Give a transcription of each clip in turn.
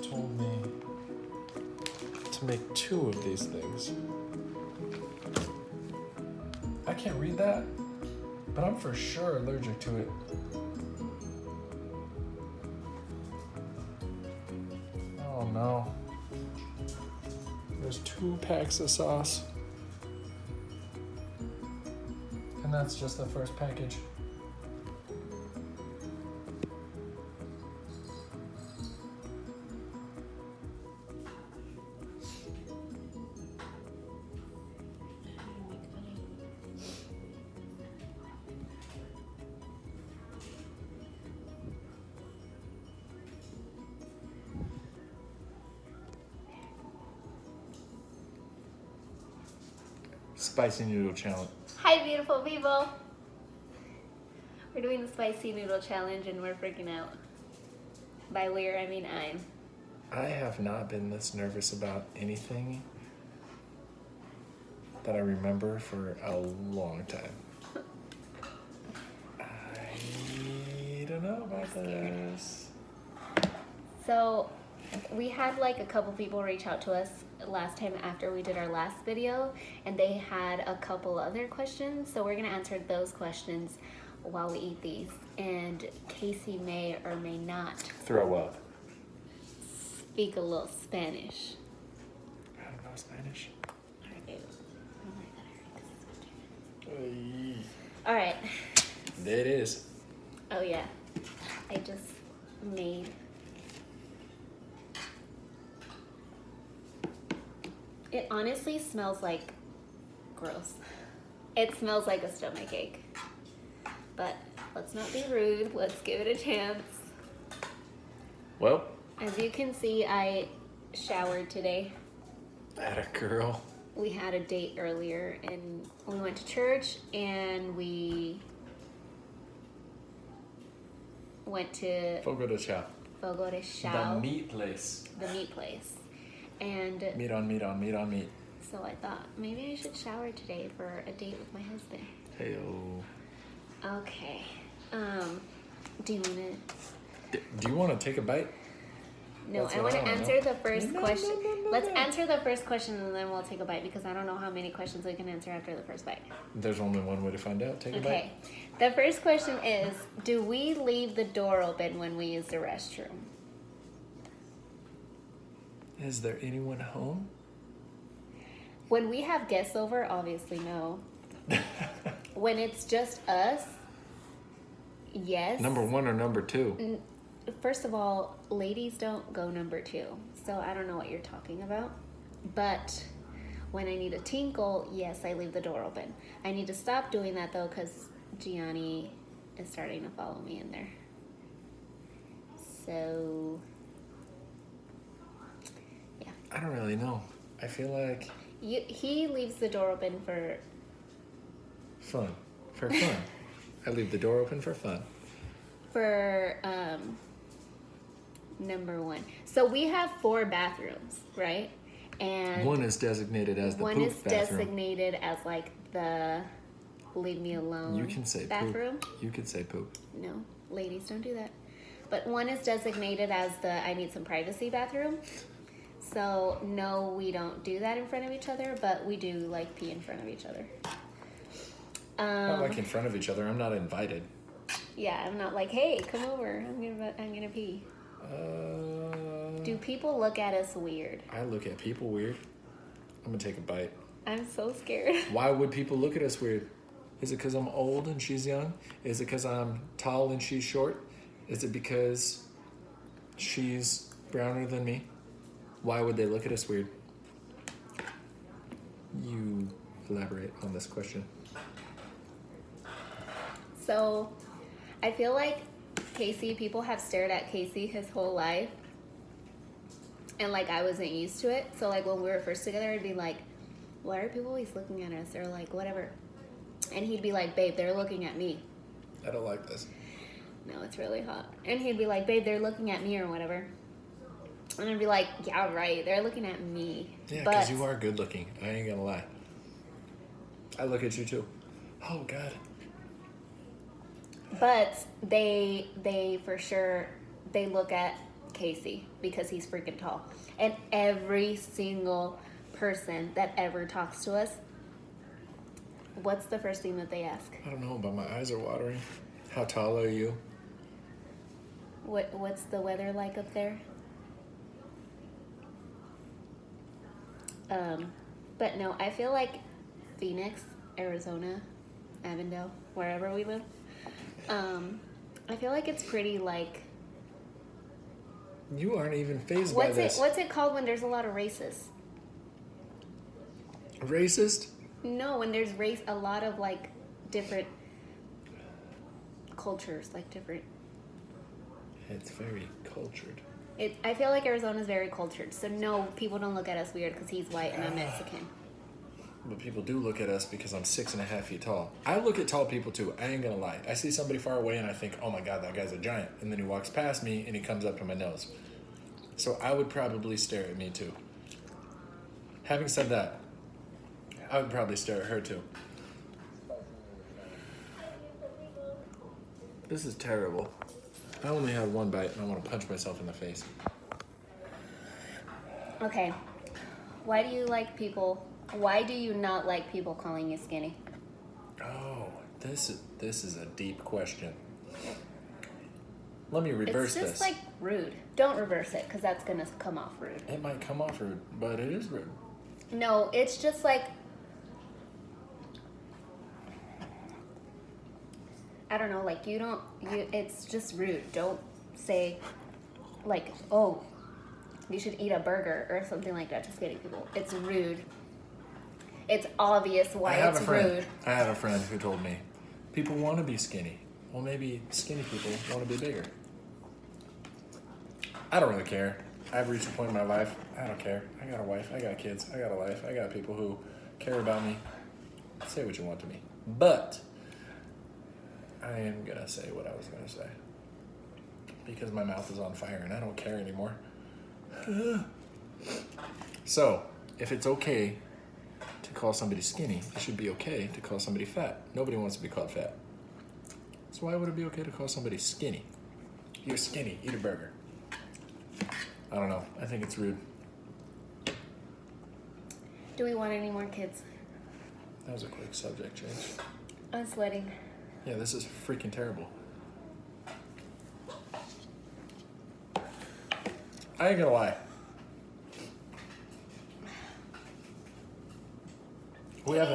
told me to make 2 of these things. I can't read that, but I'm for sure allergic to it. Oh no. There's 2 packs of sauce. And that's just the first package. Spicy noodle challenge. Hi, beautiful people. We're doing the spicy noodle challenge and we're freaking out. By we're, I mean I'm. I have not been this nervous about anything that I remember for a long time. I don't know about this. So we had like a couple people reach out to us last time after we did our last video, and they had a couple other questions, so we're gonna answer those questions while we eat these. And Casey may or may not Throw up. speak a little Spanish. I don't know Spanish. All right. There it is. Oh yeah, I just made. It honestly smells like gross. It smells like a stomach ache. But let's not be rude. Let's give it a chance. Well, As you can see, I showered today. atta girl. We had a date earlier and we went to church and we went to Fogo de chao. Fuego de Chao, The meat place. the meat place. And Meat on meat on meat on meat. so I thought maybe I should shower today for a date with my husband. Hey-o. Okay. Do you want to? Do you want to take a bite? No, That's I what want to I wanna answer know. the first No, question. no. Let's answer the first question and then we'll take a bite because I don't know how many questions we can answer after the first bite. There's only one way to find out. Take a Okay. The first question is, do we leave the door open when we use the restroom? bite. Is there anyone home? When we have guests over, obviously no. When it's just us, yes. Number 1 or number 2? First of all, ladies don't go number 2, so I don't know what you're talking about. But when I need a tinkle, yes, I leave the door open. I need to stop doing that though, because Gianni is starting to follow me in there. So, yeah. I don't really know. I feel like He leaves the door open for fun. For fun. I leave the door open for fun. Number 1. So we have 4 bathrooms, right? And One is designated as the one poop is bathroom. designated as like the leave me alone You can say bathroom. poop. You could say poop. No, ladies don't do that. But one is designated as the I need some privacy bathroom. So no, we don't do that in front of each other, but we do like pee in front of each other. Not like in front of each other. I'm not invited. Yeah, I'm not like, hey, come over. I'm gonna pee. Do people look at us weird? I look at people weird. I'm gonna take a bite. I'm so scared. Why would people look at us weird? Is it because I'm old and she's young? Is it because I'm tall and she's short? Is it because she's browner than me? Why would they look at us weird? You elaborate on this question. So, I feel like Casey, people have stared at Casey his whole life. And like I wasn't used to it. So like when we were first together, I'd be like, why are people always looking at us? Or like, whatever. And he'd be like, babe, they're looking at me. I don't like this. No, it's really hot. And he'd be like, babe, they're looking at me or whatever. And I'd be like, yeah, right. They're looking at me. Yeah, because you are good looking. I ain't gonna lie. I look at you too. Oh, God. But they for sure, they look at Casey because he's freaking tall. And every single person that ever talks to us, what's the first thing that they ask? I don't know, but my eyes are watering. How tall are you? What's the weather like up there? But no, I feel like Phoenix, Arizona, Avondale, wherever we live, I feel like it's pretty like... You aren't even fazed by this. What's it called when there's a lot of racists? Racist? No, when there's a lot of like different cultures, like different... It's very cultured. I feel like Arizona's very cultured, so no, people don't look at us weird because he's white and I'm Mexican. But people do look at us because I'm 6.5 feet tall. I look at tall people too. I ain't gonna lie. I see somebody far away and I think, oh my God, that guy's a giant. And then he walks past me and he comes up to my nose. So I would probably stare at me too. Having said that, I would probably stare at her too. This is terrible. I only had one bite and I want to punch myself in the face. Okay, why do you not like people calling you skinny? Oh, this is a deep question. Let me reverse this. It's just like rude. Don't reverse it because that's gonna come off rude. It might come off rude, but it is rude. No, it's just like, I don't know, like it's just rude. Don't say like, oh, you should eat a burger or something like that to skinny people. It's rude. It's obvious why it's rude. I have a friend who told me, people want to be skinny. Well, maybe skinny people want to be bigger. I don't really care. I've reached a point in my life, I don't care. I got a wife, I got kids, I got a life, I got people who care about me. Say what you want to me. But I am going to say what I was going to say. Because my mouth is on fire and I don't care anymore. So, if it's okay to call somebody skinny, it should be okay to call somebody fat. Nobody wants to be called fat. So why would it be okay to call somebody skinny? You're skinny, eat a burger. I don't know. I think it's rude. Do we want any more kids? That was a quick subject change. I'm sweating. Yeah, this is freaking terrible. I ain't gonna lie. We have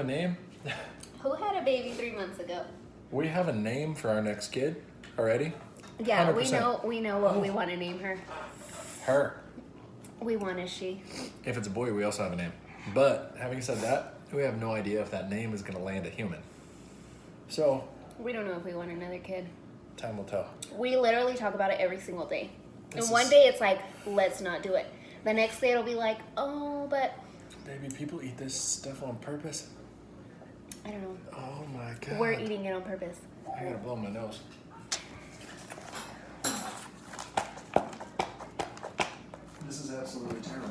a name. Who had a baby 3 months ago? We have a name for our next kid already. Yeah, 100%. we know what we want to name her. Her. We want a she. If it's a boy, we also have a name. But having said that, we have no idea if that name is gonna land a human. So We don't know if we want another kid. time will tell. We literally talk about it every single day. And one day it's like, let's not do it. The next day it'll be like, oh, but... Baby, people eat this stuff on purpose. I don't know. Oh my God. We're eating it on purpose. I gotta blow my nose. This is absolutely terrible.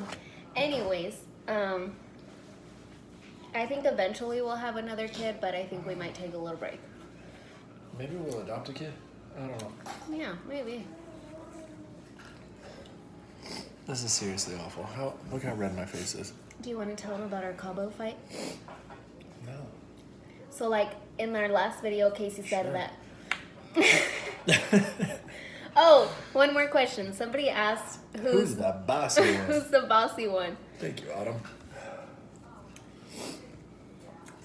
Anyways, I think eventually we'll have another kid, but I think we might take a little break. Maybe we'll adopt a kid? I don't know. Yeah, maybe. This is seriously awful. Look how red my face is. Do you want to tell them about our Cabo fight? No. So, like, in our last video, Casey said that... Oh, one more question. Somebody asked Who's the bossy one? Who's the bossy one? Thank you, Autumn.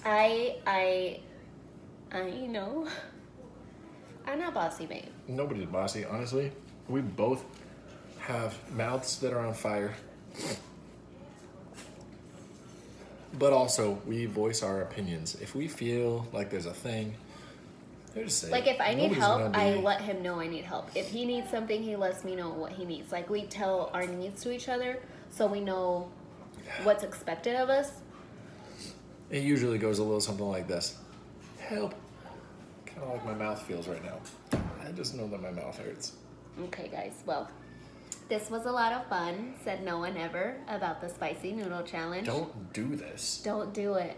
I know. I'm not bossy, babe. Nobody's bossy, honestly. We both have mouths that are on fire. But also, we voice our opinions. If we feel like there's a thing, I just say like, if I need nobody's help, gonna I be- let him know I need help. If he needs something, he lets me know what he needs. Like, we tell our needs to each other so we know what's expected of us. It usually goes a little something like this. Help. Kind of like my mouth feels right now. I just know that my mouth hurts. Okay, guys. Well, this was a lot of fun. Said no one ever about the spicy noodle challenge. Don't do this. Don't do it.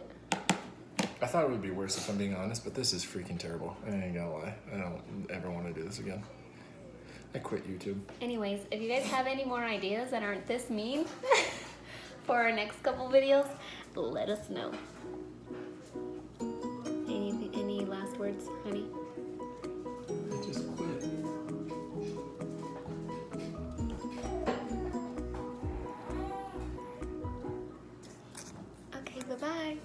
I thought it would be worse if I'm being honest, but this is freaking terrible. I ain't gonna lie. I don't ever want to do this again. I quit YouTube. Anyways, if you guys have any more ideas that aren't this mean for our next couple videos, let us know. Any last words, honey? I just quit. Okay, bye-bye.